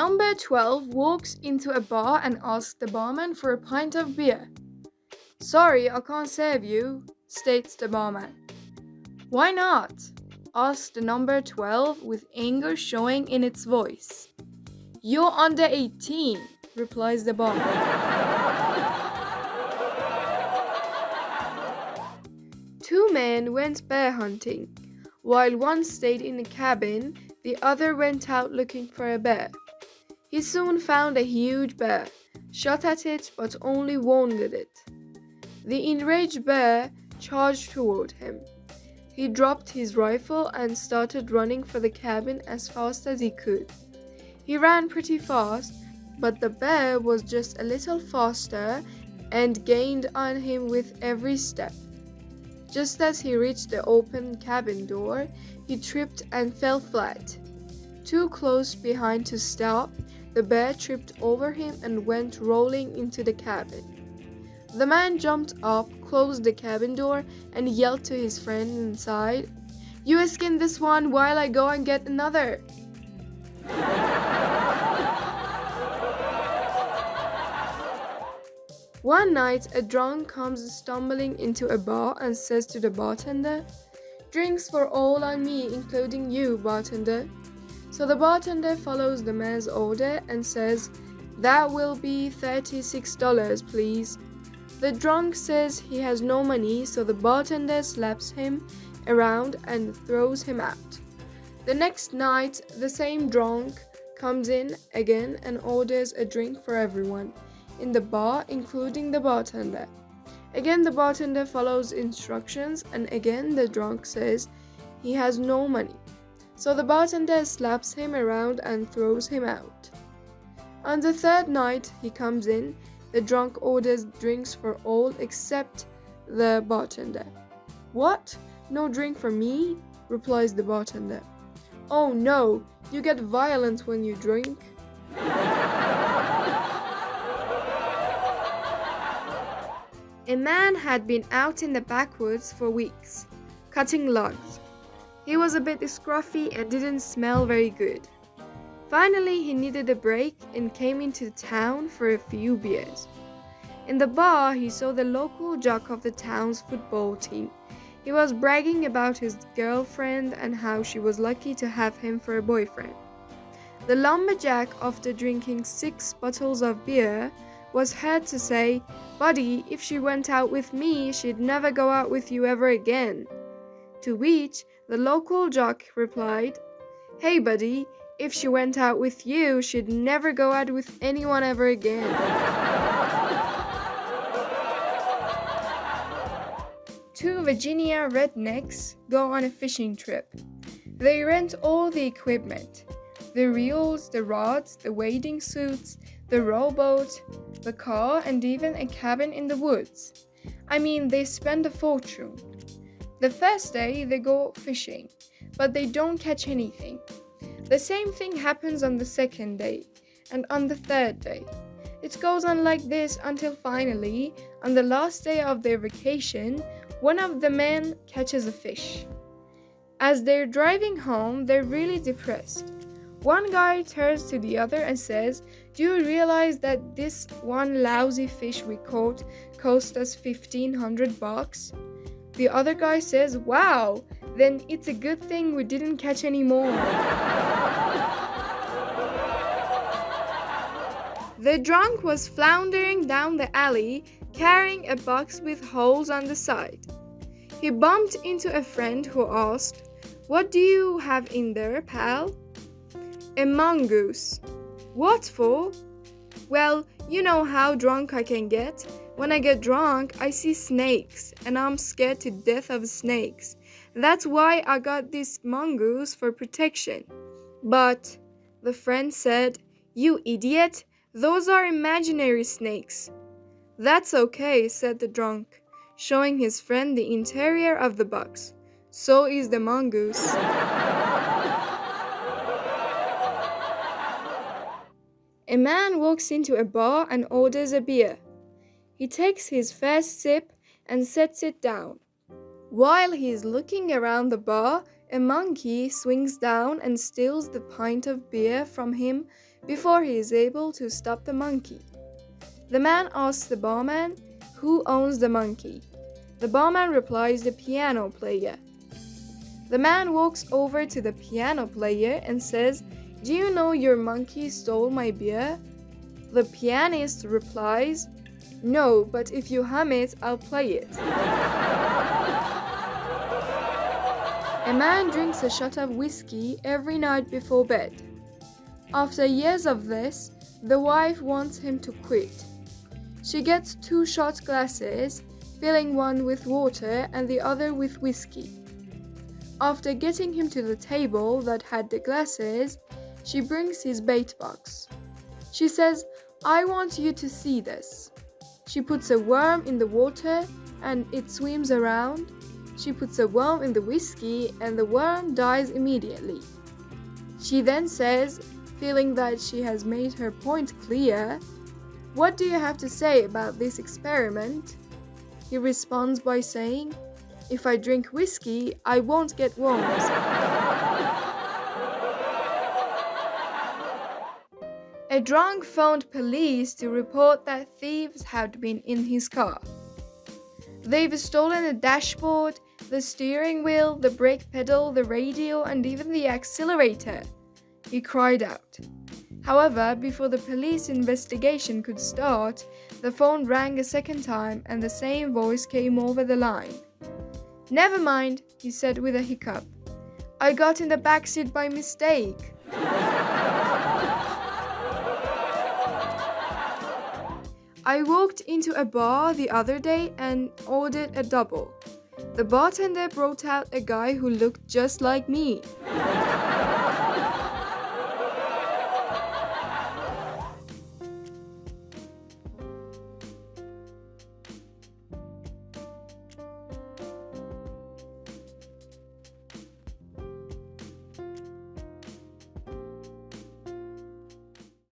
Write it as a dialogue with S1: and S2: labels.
S1: Number 12 walks into a bar and asks the barman for a pint of beer. "Sorry, I can't serve you," states the barman. "Why not?" asks the number 12 with anger showing in its voice. "You're under 18, replies the barman. Two men went bear hunting. While one stayed in a cabin, the other went out looking for a bear. He soon found a huge bear, shot at it but only wounded it. The enraged bear charged toward him. He dropped his rifle and started running for the cabin as fast as he could. He ran pretty fast, but the bear was just a little faster and gained on him with every step. Just as he reached the open cabin door, he tripped and fell flat. Too close behind to stop, the bear tripped over him and went rolling into the cabin. The man jumped up, closed the cabin door, and yelled to his friend inside, "You skin this one while I go and get another." One night, a drunk comes stumbling into a bar and says to the bartender, "Drinks for all on me, including you, bartender." So the bartender follows the man's order and says, "That will be $36, please." The drunk says he has no money, so the bartender slaps him around and throws him out. The next night, the same drunk comes in again and orders a drink for everyone in the bar, including the bartender. Again, the bartender follows instructions, and again the drunk says he has no money. So the bartender slaps him around and throws him out. On the third night he comes in, the drunk orders drinks for all except the bartender. "What? No drink for me?" replies the bartender. "Oh no, you get violent when you drink." A man had been out in the backwoods for weeks, cutting logs. He was a bit scruffy and didn't smell very good. Finally, he needed a break and came into town for a few beers. In the bar, he saw the local jock of the town's football team. He was bragging about his girlfriend and how she was lucky to have him for a boyfriend. The lumberjack, after drinking 6 bottles of beer, was heard to say, "Buddy, if she went out with me, she'd never go out with you ever again." To which the local jock replied, "Hey buddy, if she went out with you, she'd never go out with anyone ever again." Two Virginia rednecks go on a fishing trip. They rent all the equipment: the reels, the rods, the wading suits, the rowboat, the car, and even a cabin in the woods. I mean, they spend a fortune. The first day they go fishing, but they don't catch anything. The same thing happens on the second day and on the third day. It goes on like this until finally, on the last day of their vacation, one of the men catches a fish. As they're driving home, they're really depressed. One guy turns to the other and says, "Do you realize that this one lousy fish we caught cost us $1,500? The other guy says, "Wow, then it's a good thing we didn't catch any more." The drunk was floundering down the alley, carrying a box with holes on the side. He bumped into a friend who asked, "What do you have in there, pal?" "A mongoose." "What for?" "Well, you know how drunk I can get. When I get drunk, I see snakes, and I'm scared to death of snakes. That's why I got this mongoose for protection." "But," the friend said, "you idiot, those are imaginary snakes." "That's okay," said the drunk, showing his friend the interior of the box. "So is the mongoose." A man walks into a bar and orders a beer. He takes his first sip and sets it down. While he is looking around the bar, a monkey swings down and steals the pint of beer from him before he is able to stop the monkey. The man asks the barman who owns the monkey. The barman replies the piano player. The man walks over to the piano player and says, "Do you know your monkey stole my beer?" The pianist replies, "No, but if you hum it, I'll play it." A man drinks a shot of whiskey every night before bed. After years of this, the wife wants him to quit. She gets 2 shot glasses, filling one with water and the other with whiskey. After getting him to the table that had the glasses, she brings his bait box. She says, "I want you to see this." She puts a worm in the water and it swims around. She puts a worm in the whiskey and the worm dies immediately. She then says, feeling that she has made her point clear, "What do you have to say about this experiment?" He responds by saying, "If I drink whiskey, I won't get worms." A drunk phoned police to report that thieves had been in his car. "They've stolen a dashboard, the steering wheel, the brake pedal, the radio, and even the accelerator," he cried out. However, before the police investigation could start, the phone rang a second time and the same voice came over the line. "Never mind," he said with a hiccup. "I got in the backseat by mistake." I walked into a bar the other day and ordered a double. The bartender brought out a guy who looked just like me.